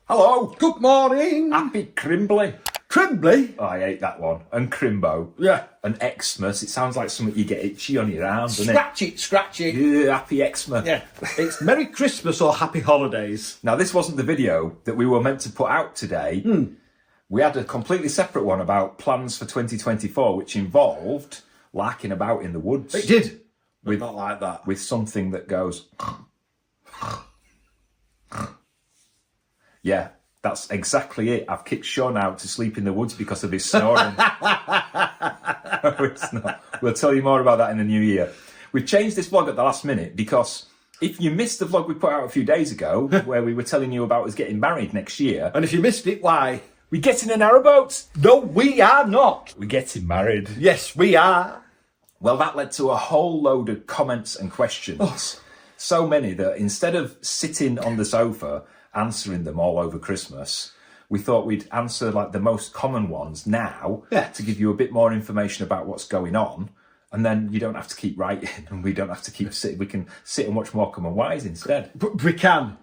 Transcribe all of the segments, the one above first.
Hello. Good morning. Happy Crimbley. Crimbley? Oh, I hate that one. And Crimbo. Yeah. And Xmas. It sounds like something you get itchy on your arm, doesn't Scratch it. it? Yeah, happy Xmas. Yeah. It's Merry Christmas or Happy Holidays. Now, this wasn't the video that we were meant to put out today. We had a completely separate one about plans for 2024, which involved larking about in the woods. It did. With, Not like that. with something that goes... Yeah, that's exactly it. I've kicked Sean out to sleep in the woods because of his snoring. No, it's not. We'll tell you more about that in the new year. We've changed this vlog at the last minute because if you missed the vlog we put out a few days ago, where we were telling you about us getting married next year, And if you missed it, why? we get in a narrowboat. No, we are not. We're getting married. Yes, we are. Well, that led to a whole load of comments and questions. So many that instead of sitting on the sofa answering them all over Christmas, we thought we'd answer like the most common ones now to give you a bit more information about what's going on. And then you don't have to keep writing and we don't have to keep sitting. We can sit and watch Morecambe and Wise instead. But we can.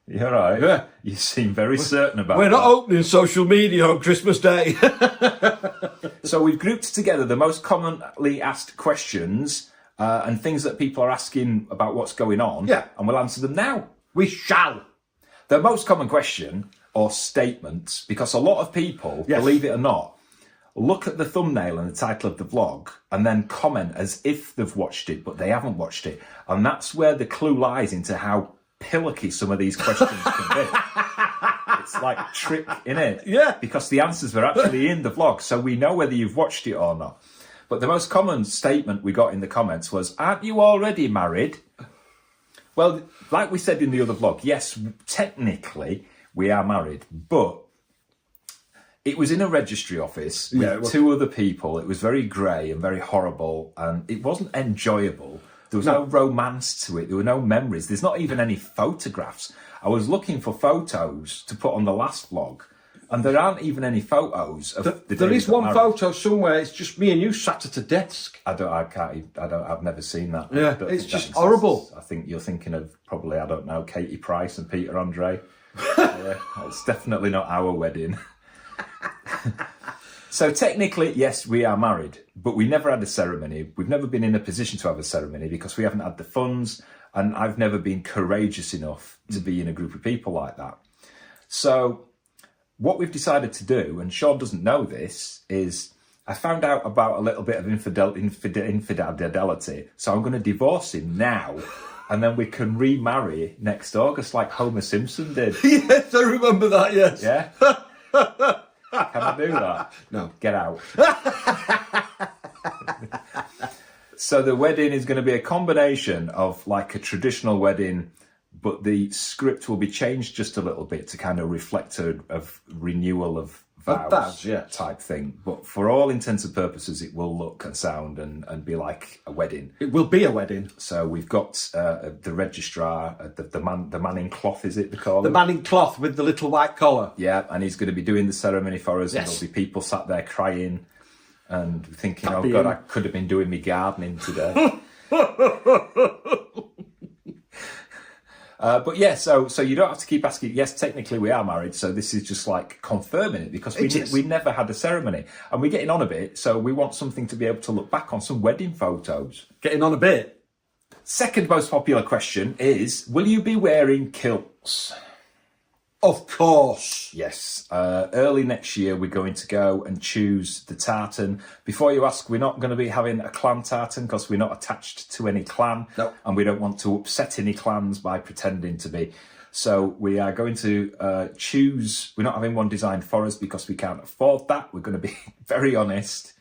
You're right. Yeah. You seem very certain about We're that. not opening social media on Christmas Day. So we've grouped together the most commonly asked questions and things that people are asking about what's going on. Yeah. And we'll answer them now. We shall. The most common question or statement, because a lot of people, believe it or not, look at the thumbnail and the title of the vlog and then comment as if they've watched it, but they haven't watched it. And that's where the clue lies into how pillocky some of these questions can be. It's like a trick, innit? Yeah. Because the answers were actually in the vlog, so we know whether you've watched it or not. But the most common statement we got in the comments was, aren't you already married? Well, like we said in the other vlog, yes, technically we are married, but it was in a registry office with two other people. It was very grey and very horrible, and it wasn't enjoyable. There was no romance to it. There were no memories. There's not even any photographs. I was looking for photos to put on the last vlog, and there aren't even any photos of the There day is we got one married. photo somewhere. It's just me and you sat at a desk. I've never seen that. Yeah, I don't it's think just that exists. horrible. I think you're thinking of probably, I don't know, Katie Price and Peter Andre. Yeah, it's definitely not our wedding. So technically, yes, we are married, but we never had a ceremony. We've never been in a position to have a ceremony because we haven't had the funds, and I've never been courageous enough to be in a group of people like that. So what we've decided to do, and Sean doesn't know this, is I found out about a little bit of infidelity, so I'm going to divorce him now, and then we can remarry next August like Homer Simpson did. Yes, I remember that, yes. Yeah? Can I do that? No. Get out. So the wedding is going to be a combination of like a traditional wedding, but the script will be changed just a little bit to kind of reflect a renewal of vows type thing. But for all intents and purposes, it will look and sound and be like a wedding. It will be a wedding. So we've got the registrar, the man in cloth, is it they call The him? man in cloth with the little white collar. Yeah, and he's going to be doing the ceremony for us, and Yes. there'll be people sat there crying and thinking, That'd oh be God, him. I could have been doing me gardening today. But yeah, so you don't have to keep asking. Yes, technically we are married, so this is just like confirming it because we never had a ceremony, and we're getting on a bit, so we want something to be able to look back on, some wedding photos. Getting on a bit. Second most popular question is, will you be wearing kilts? Of course. Yes. Early next year, we're going to go and choose the tartan. Before you ask, we're not going to be having a clan tartan because we're not attached to any clan. No. And we don't want to upset any clans by pretending to be. So we are going to choose, we're not having one designed for us because we can't afford that. We're going to be very honest.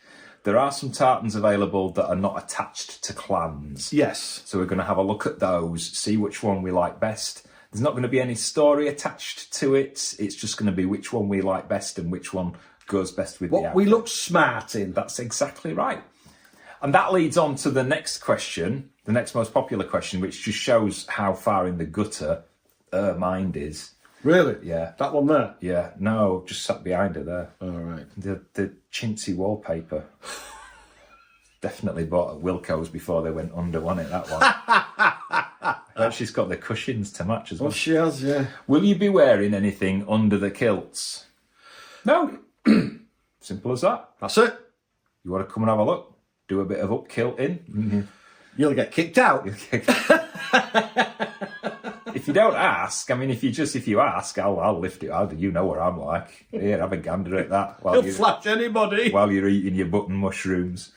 There are some tartans available that are not attached to clans. Yes. So we're going to have a look at those, see which one we like best. There's not going to be any story attached to it. It's just going to be which one we like best and which one goes best with the What outfit. we look smart in. That's exactly right. And that leads on to the next question, the next most popular question, which just shows how far in the gutter her mind is. Really? Yeah. That one there? Yeah. No, just sat behind her there. All right. The chintzy wallpaper. Definitely bought at Wilko's before they went under, wasn't it, that one? She's got the cushions to match as well. Well, she has, yeah. Will you be wearing anything under the kilts? No. Simple as that. That's it. You want to come and have a look? Do a bit of up kilting? You'll get kicked out. If you don't ask, I mean, if you ask, I'll lift it out. You know what I'm like. Here, have a gander at that He'll flash anybody. while you're eating your button mushrooms.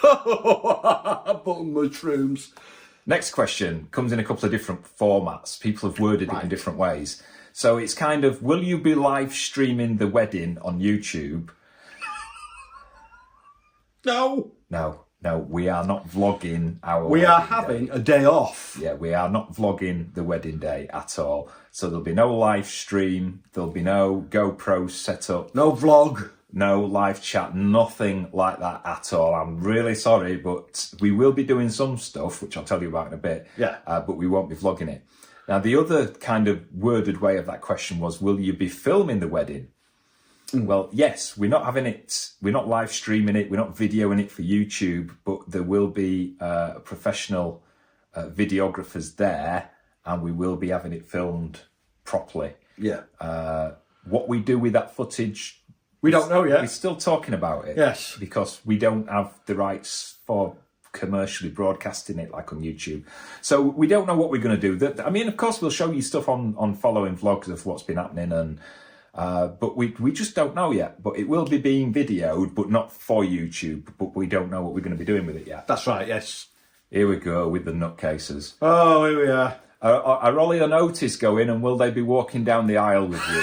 Button mushrooms. Next question comes in a couple of different formats. People have worded it in different ways. So it's kind of, will you be live streaming the wedding on YouTube? No. No, we are not vlogging our We are wedding having day. a day off. Yeah, we are not vlogging the wedding day at all. So there'll be no live stream, there'll be no GoPro set up, No vlog. no live chat, nothing like that at all. I'm really sorry, but we will be doing some stuff, which I'll tell you about in a bit. Yeah. But we won't be vlogging it. Now, the other kind of worded way of that question was, will you be filming the wedding? Well, yes, we're not having it, we're not live streaming it, we're not videoing it for YouTube, but there will be professional videographers there, and we will be having it filmed properly. Yeah. What we do with that footage, We don't know yet. we're still talking about it. Yes. Because we don't have the rights for commercially broadcasting it like on YouTube. So we don't know what we're going to do. I mean, of course, we'll show you stuff on following vlogs of what's been happening, and but we just don't know yet. But it will be being videoed, but not for YouTube. But we don't know what we're going to be doing with it yet. That's right, yes. Here we go with the nutcases. Oh, here we are. Are Ollie and Otis going, and will they be walking down the aisle with you?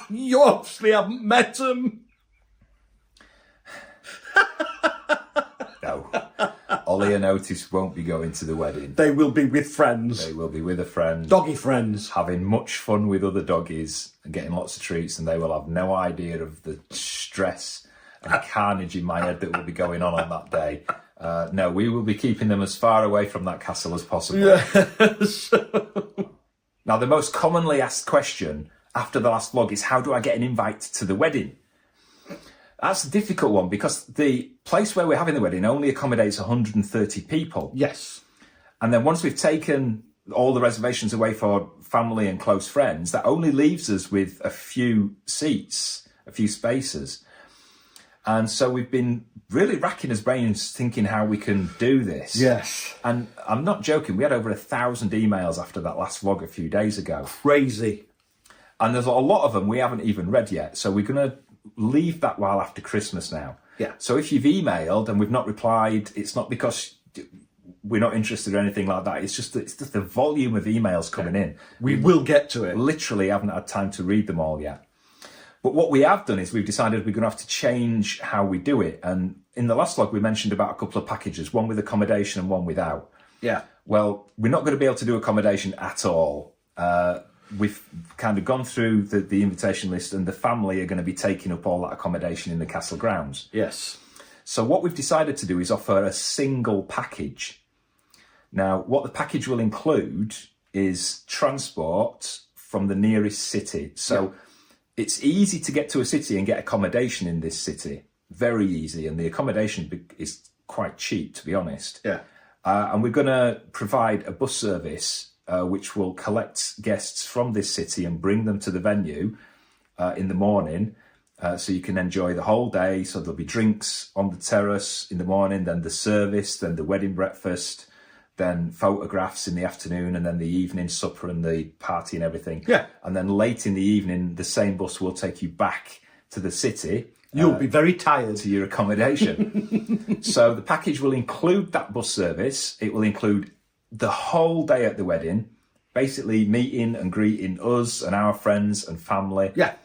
You obviously haven't met them. No. Ollie and Otis won't be going to the wedding. They will be with friends. They will be with a friend, Doggy friends. having much fun with other doggies and getting lots of treats, and they will have no idea of the stress and carnage in my head that will be going on that day. No, we will be keeping them as far away from that castle as possible. Yes. Now, the most commonly asked question after the last vlog is, how do I get an invite to the wedding? That's a difficult one, because the place where we're having the wedding only accommodates 130 people. Yes. And then once we've taken all the reservations away for family and close friends, that only leaves us with a few seats, a few spaces. And so we've been really racking his brains thinking how we can do this. Yes. And I'm not joking, we had over 1,000 emails after that last vlog a few days ago. Crazy. And there's a lot of them we haven't even read yet. So we're going to leave that while after Christmas now. Yeah. So if you've emailed and we've not replied, it's not because we're not interested or anything like that. It's just the volume of emails coming in. We will get to it. Literally haven't had time to read them all yet. But what we have done is we've decided we're going to have to change how we do it. And in the last vlog, we mentioned about a couple of packages, one with accommodation and one without. Yeah. Well, we're not going to be able to do accommodation at all. We've kind of gone through the invitation list, and the family are going to be taking up all that accommodation in the castle grounds. Yes. So what we've decided to do is offer a single package. Now, what the package will include is transport from the nearest city. So it's easy to get to a city and get accommodation in this city. Very easy. And the accommodation is quite cheap, to be honest. Yeah. And we're going to provide a bus service which will collect guests from this city and bring them to the venue in the morning, so you can enjoy the whole day. So there'll be drinks on the terrace in the morning, then the service, then the wedding breakfast, then photographs in the afternoon, and then the evening supper and the party and everything. Yeah. And then late in the evening, the same bus will take you back to the city. You'll be very tired. To your accommodation. So the package will include that bus service. It will include the whole day at the wedding, basically meeting and greeting us and our friends and family. Yeah.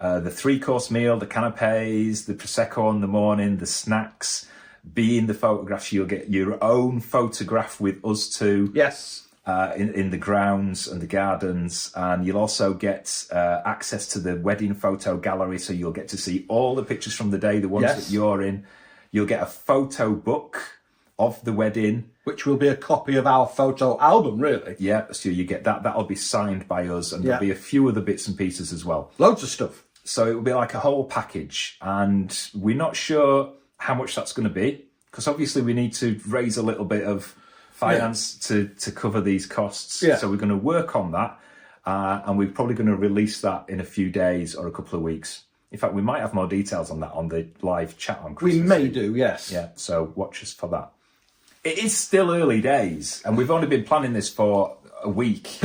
The 3-course meal, the canapes, the Prosecco in the morning, the snacks, being the photographs. You'll get your own photograph with us two. Yes. In the grounds and the gardens, and you'll also get access to the wedding photo gallery, so you'll get to see all the pictures from the day, the ones that you're in. You'll get a photo book of the wedding, which will be a copy of our photo album, really. Yeah, so you get that. That'll be signed by us, and there'll be a few other bits and pieces as well. Loads of stuff. So it will be like a whole package, and we're not sure how much that's going to be. because obviously we need to raise a little bit of finance to cover these costs. Yeah. So we're going to work on that, and we're probably going to release that in a few days or a couple of weeks. In fact, we might have more details on that on the live chat on Christmas We may Eve. do, yes. Yeah, so watch us for that. It is still early days, and we've only been planning this for a week,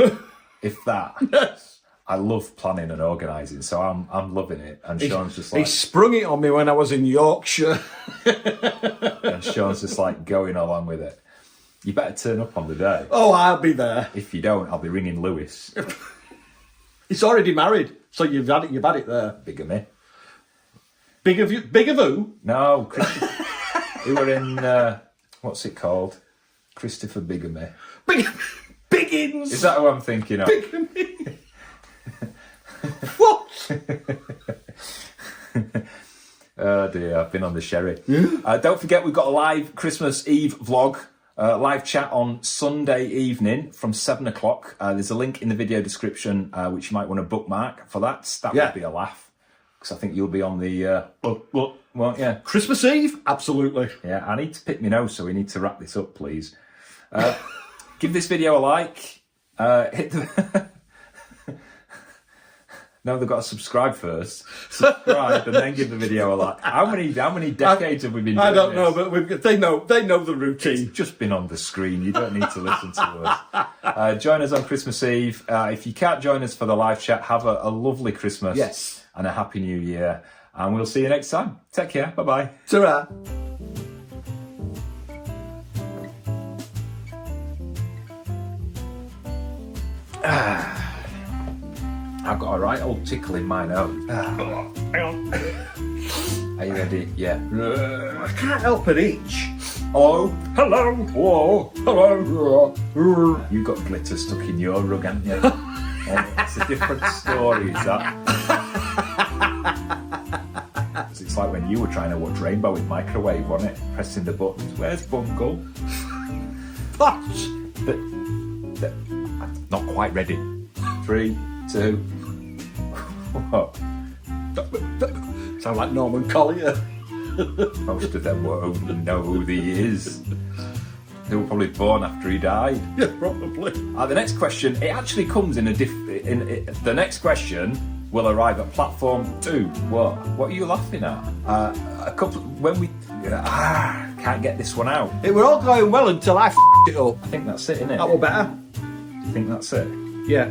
if that. Yes. I love planning and organising, so I'm loving it. And Sean's just He like, sprung it on me when I was in Yorkshire. and Sean's just like going along with it. You better turn up on the day. Oh, I'll be there. If you don't, I'll be ringing Lewis. He's already married, so you've had it there. Bigger me. Big of who? No, we were in what's it called? Christopher Bigamy. Biggins. Is that who I'm thinking of? Bigamy. What? Oh dear, I've been on the sherry. Don't forget, we've got a live Christmas Eve vlog, live chat on Sunday evening from 7 o'clock. There's a link in the video description, which you might want to bookmark for that. That Yeah. would be a laugh, because I think you'll be on the, well, yeah. Christmas Eve? Absolutely. Yeah, I need to pick my nose, so we need to wrap this up, please. Give this video a like. Hit the... No, they've got to subscribe first. Subscribe and then give the video a like. How many decades have we been doing I don't know, this? but they know the routine. It's just been on the screen. You don't need to listen to us. Join us on Christmas Eve. If you can't join us for the live chat, have a lovely Christmas. Yes. And a happy New Year. And we'll see you next time. Take care. Bye-bye. Ta-ra. I've got a right old tickle in my nose. Hang on. Are you ready? Yeah. I can't help it each. Oh, Hello. whoa. Hello. You got glitter stuck in your rug, haven't you? Oh, it's a different story, is that? It's like when you were trying to watch Rainbow in microwave, wasn't it? Pressing the buttons. Where's Bungle? What? I'm not quite ready. 3, 2. What? Sound like Norman Collier. Most of them won't know who he is. They were probably born after he died. Yeah, probably. The next question, it actually comes in the next question will arrive at platform 2. What are you laughing at? Can't get this one out. It were all going well until I f***ed it up. I think that's it, innit? That were better. Do you think that's it? Yeah.